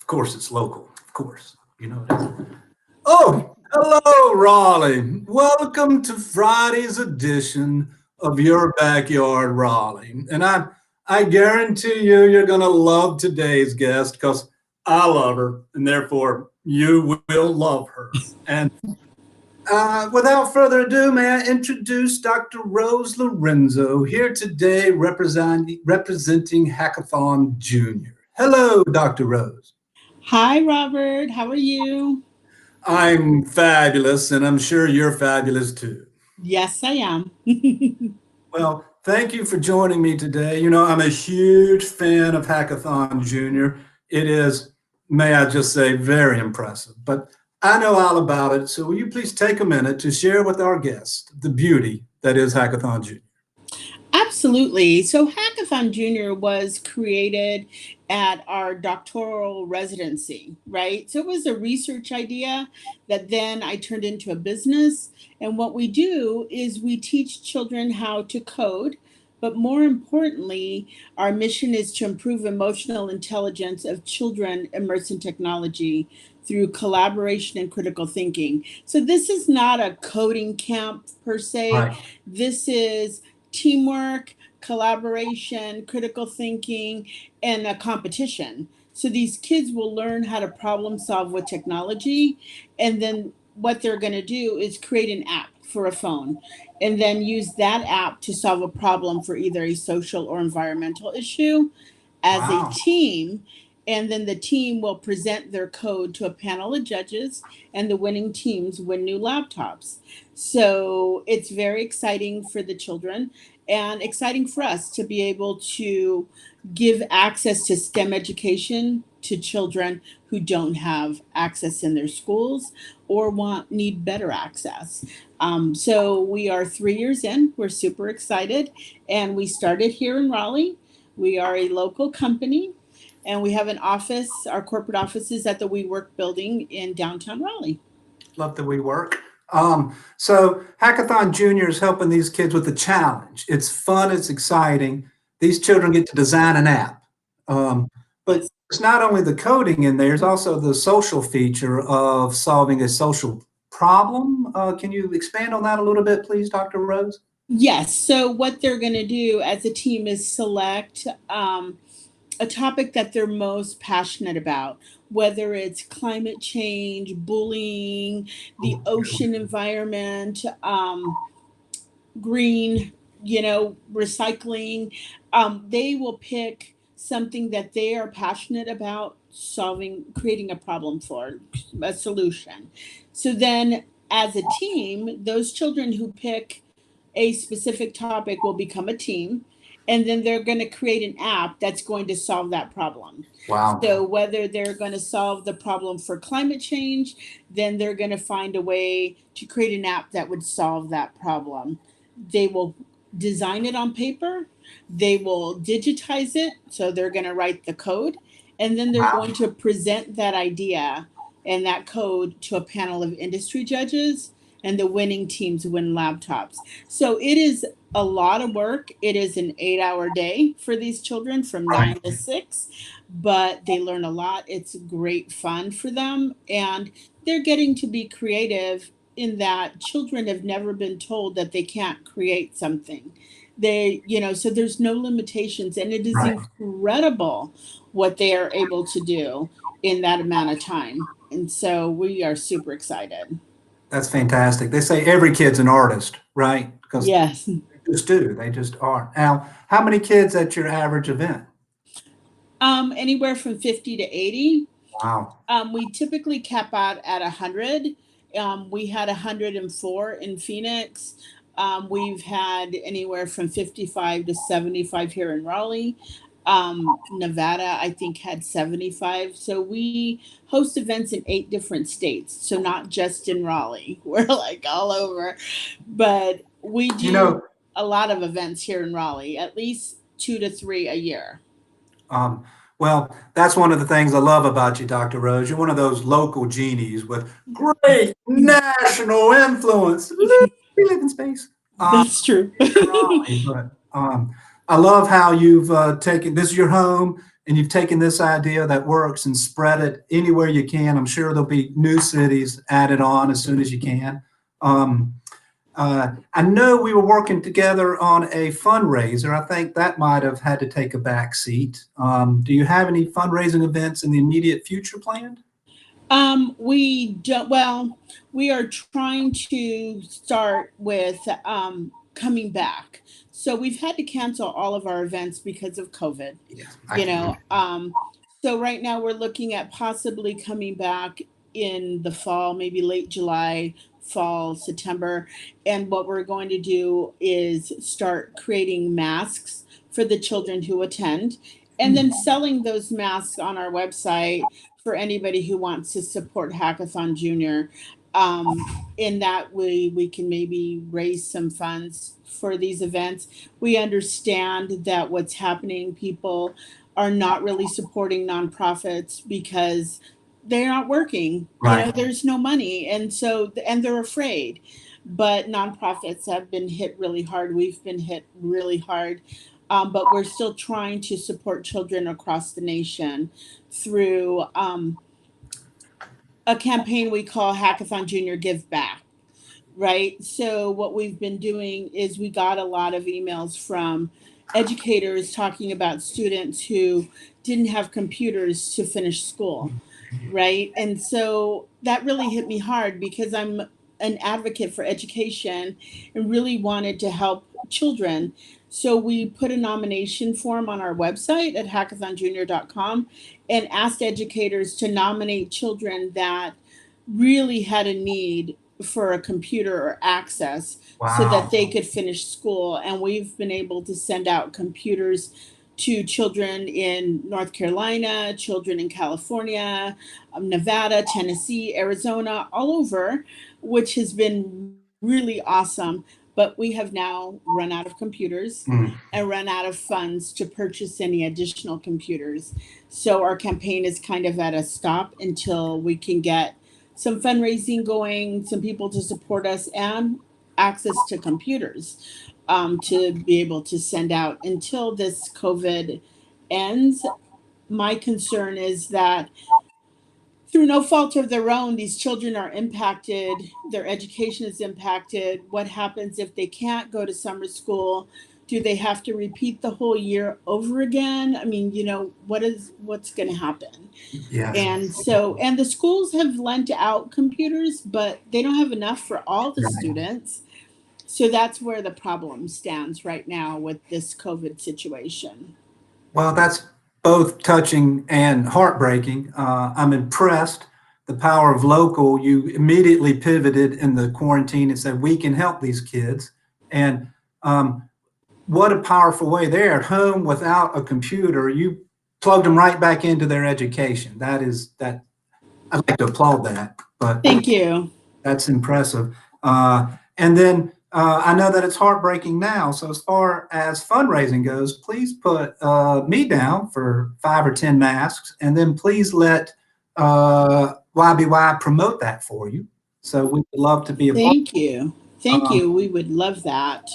Of course, it's local. Of course, you know it is. Oh, hello, Raleigh. Welcome to Friday's edition of Your Backyard Raleigh. And I guarantee you're going to love today's guest because I love her, and therefore you will love her. And without further ado, may I introduce Dr. Rose Lorenzo here today representing Hackathon Jr. Hello, Dr. Rose. Hi, Robert. How are you? I'm fabulous, and I'm sure you're fabulous too. Yes, I am. Well, thank you for joining me today. You know, I'm a huge fan of Hackathon Junior. It is, may I just say, very impressive. But I know all about it, so will you please take a minute to share with our guests the beauty that is Hackathon Junior? Absolutely. So, Hackathon Jr. was created at our doctoral residency, right? So, it was a research idea that then I turned into a business. And what we do is we teach children how to code. But more importantly, our mission is to improve emotional intelligence of children immersed in technology through collaboration and critical thinking. So, this is not a coding camp per se. Right. This is teamwork, collaboration, critical thinking, and a competition. So these kids will learn how to problem solve with technology. And then what they're going to do is create an app for a phone and then use that app to solve a problem for either a social or environmental issue as a Wow. team. And then the team will present their code to a panel of judges, and the winning teams win new laptops. So it's very exciting for the children and exciting for us to be able to give access to STEM education to children who don't have access in their schools or need better access. So we are 3 years in. We're super excited, and we started here in Raleigh. We are a local company, and we have an office. Our corporate office is at the WeWork building in downtown Raleigh. Love that we work. So Hackathon Junior is helping these kids with the challenge. It's fun, it's exciting. These children get to design an app. Um, but Yes. it's not only the coding in there, there's also the social feature of solving a social problem. Can you expand on that a little bit, please, Dr. Rose? Yes. So what they're going to do as a team is select a topic that they're most passionate about, whether it's climate change, bullying, the Oh, ocean environment, green, recycling. They will pick something that they are passionate about solving, creating a problem for, a solution. So then, as a team, those children who pick a specific topic will become a team. And then they're going to create an app that's going to solve that problem. wow. So, whether they're going to solve the problem for climate change, then they're going to find a way to create an app that would solve that problem. They will design it on paper, they will digitize it, so they're going to write the code, and then they're Wow. going to present that idea and that code to a panel of industry judges, and the winning teams win laptops. So it is a lot of work. It is an 8-hour day for these children from Right. 9 to 6, but they learn a lot. It's great fun for them, and they're getting to be creative in that children have never been told that they can't create something. So there's no limitations, and it is Right. incredible what they are able to do in that amount of time. And so we are super excited. That's fantastic. They say every kid's an artist, right? Because Yes. they just do. They just are. Now, how many kids at your average event? Anywhere from 50 to 80. Wow. We typically cap out at 100. We had 104 in Phoenix. We've had anywhere from 55 to 75 here in Raleigh. Nevada, I think, had 75. So we host events in 8 different states. So not just in Raleigh. We're like all over. But we You do know, a lot of events here in Raleigh, at least 2 to 3 a year. Um, well, that's one of the things I love about you, Dr. Rose. You're one of those local genies with great national influence. We live in space. That's true. Raleigh, but I love how you've taken this is your home. and you've taken this idea that works and spread it anywhere you can. I'm sure there'll be new cities added on as soon as you can. I know we were working together on a fundraiser. I think that might have had to take a back seat. Do you have any fundraising events in the immediate future planned? We don't, well, we are trying to start with coming back. So we've had to cancel all of our events because of COVID, Yes, I you can. know. So right now we're looking at possibly coming back in the fall, maybe late July, fall, September. And what we're going to do is start creating masks for the children who attend and then selling those masks on our website for anybody who wants to support Hackathon Jr. In that way, we can maybe raise some funds for these events. We understand that what's happening, people are not really supporting nonprofits because they're not working. You know, Right. there's no money. And so, and they're afraid. But nonprofits have been hit really hard. We've been hit really hard. But we're still trying to support children across the nation through a campaign we call Hackathon Junior Give Back, right? So, what we've been doing is we got a lot of emails from educators talking about students who didn't have computers to finish school, right? And so that really hit me hard because I'm an advocate for education and really wanted to help children. So we put a nomination form on our website at hackathonjr.com and asked educators to nominate children that really had a need for a computer or access so that Wow. they could finish school. And we've been able to send out computers to children in North Carolina, children in California, Nevada, Tennessee, Arizona, all over, which has been really awesome. But we have now run out of computers Mm. and run out of funds to purchase any additional computers. So our campaign is kind of at a stop until we can get some fundraising going, some people to support us, and access to computers to be able to send out until this COVID ends. My concern is that through no fault of their own, these children are impacted, their education is impacted. What happens if they can't go to summer school? Do they have to repeat the whole year over again? I mean, you know, what's going to happen? Yes. And so, and the schools have lent out computers, but they don't have enough for all the Right. students. So that's where the problem stands right now with this COVID situation. Well, that's both touching and heartbreaking. I'm impressed. The power of local, you immediately pivoted in the quarantine and said, we can help these kids. And what a powerful way. They're at home without a computer. You plugged them right back into their education. That I'd like to applaud that, but Thank you. that's impressive. And then I know that it's heartbreaking now. So as far as fundraising goes, please put me down for 5 or 10 masks, and then please let YBY promote that for you. So we would love to be a part. Thank you. Thank Um, you. We would love that.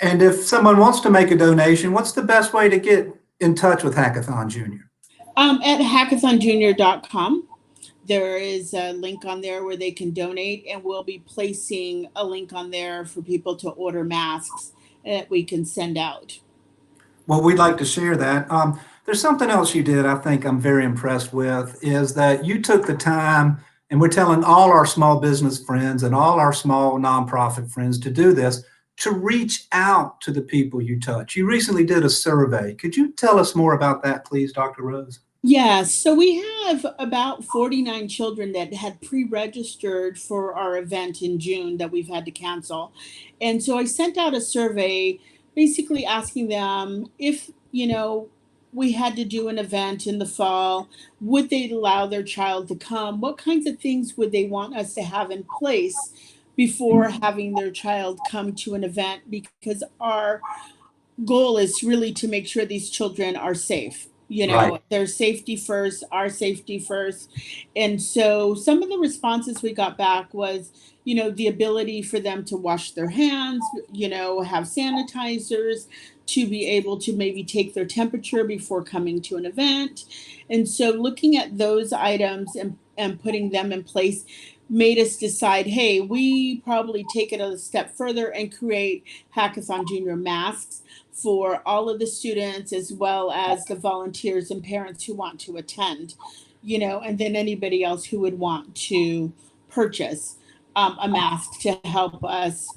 and if someone wants to make a donation, what's the best way to get in touch with Hackathon Junior? At hackathonjr.com, there is a link on there where they can donate, and we'll be placing a link on there for people to order masks that we can send out. Well, we'd like to share that. There's something else you did I think I'm very impressed with is that you took the time, and we're telling all our small business friends and all our small nonprofit friends to do this, to reach out to the people you touch. You recently did a survey. Could you tell us more about that, please, Dr. Rose? Yes, so we have about 49 children that had pre-registered for our event in June that we've had to cancel. And so I sent out a survey basically asking them if, you know, we had to do an event in the fall, would they allow their child to come? What kinds of things would they want us to have in place before having their child come to an event? Because our goal is really to make sure these children are safe. Right. their safety first, our safety first. And so some of the responses we got back was, the ability for them to wash their hands, have sanitizers, to be able to maybe take their temperature before coming to an event. And so looking at those items and putting them in place made us decide, hey, we probably take it a step further and create Hackathon Junior masks for all of the students as well as the volunteers and parents who want to attend, and then anybody else who would want to purchase a mask to help us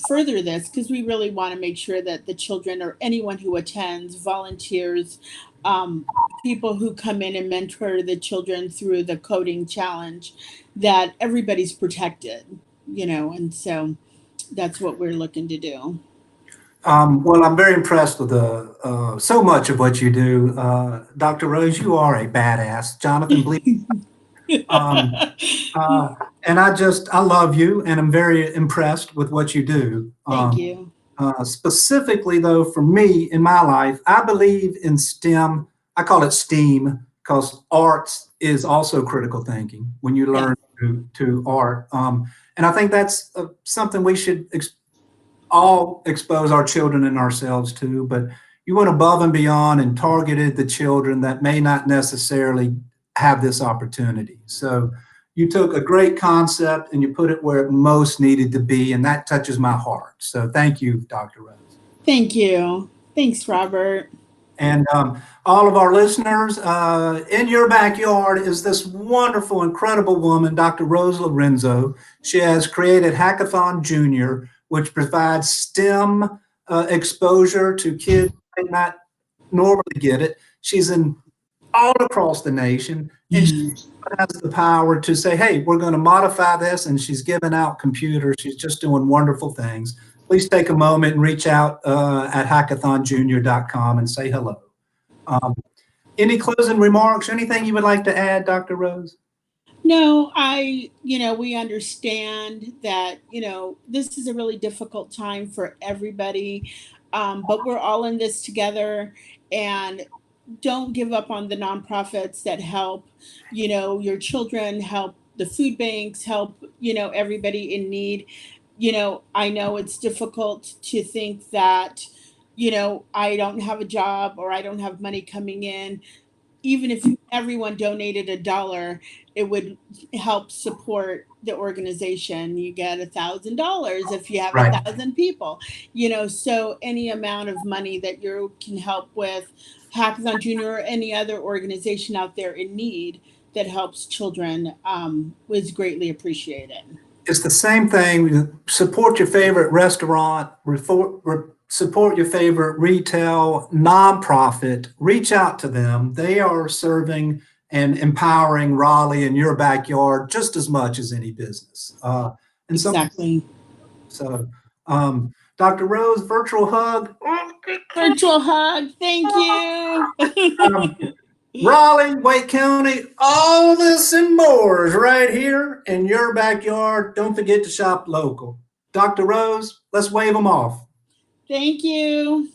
further this, because we really want to make sure that the children or anyone who attends, volunteers, um, people who come in and mentor the children through the coding challenge, that everybody's protected, and so that's what we're looking to do. Well, I'm very impressed with so much of what you do. Dr. Rose, you are a badass. Jonathan, believe. Um, and I love you, and I'm very impressed with what you do. Thank you. Specifically, though, for me in my life, I believe in STEM. I call it STEAM because arts is also critical thinking when you Yeah. learn to art. And I think that's something we should all expose our children and ourselves to. But you went above and beyond and targeted the children that may not necessarily have this opportunity. So you took a great concept and you put it where it most needed to be, and that touches my heart. So thank you, Dr. Rose. Thank you. Thanks, Robert. And all of our listeners, in your backyard is this wonderful, incredible woman, Dr. Rose Lorenzo. She has created Hackathon Jr, which provides STEM exposure to kids who may not normally get it. She's in all across the nation, and she has the power to say, hey, we're going to modify this, and she's giving out computers. She's just doing wonderful things. Please take a moment and reach out at hackathonjr.com and say hello. Any closing remarks, anything you would like to add, Dr. Rose? No, we understand that, this is a really difficult time for everybody, but we're all in this together. And don't give up on the nonprofits that help, your children, help the food banks, help, everybody in need. I know it's difficult to think that, I don't have a job or I don't have money coming in. Even if everyone donated $1, it would help support the organization. You get $1,000 if you have Right. 1,000 people, so any amount of money that you can help with Hackathon Junior or any other organization out there in need that helps children was greatly appreciated. It's the same thing. Support your favorite restaurant, support your favorite retail nonprofit. Reach out to them. They are serving and empowering Raleigh in your backyard just as much as any business. And so, Exactly. so Dr. Rose, virtual hug. Virtual hug. Thank you. Um, Raleigh, Wake County, all this and more is right here in your backyard. Don't forget to shop local. Dr. Rose, let's wave them off. Thank you.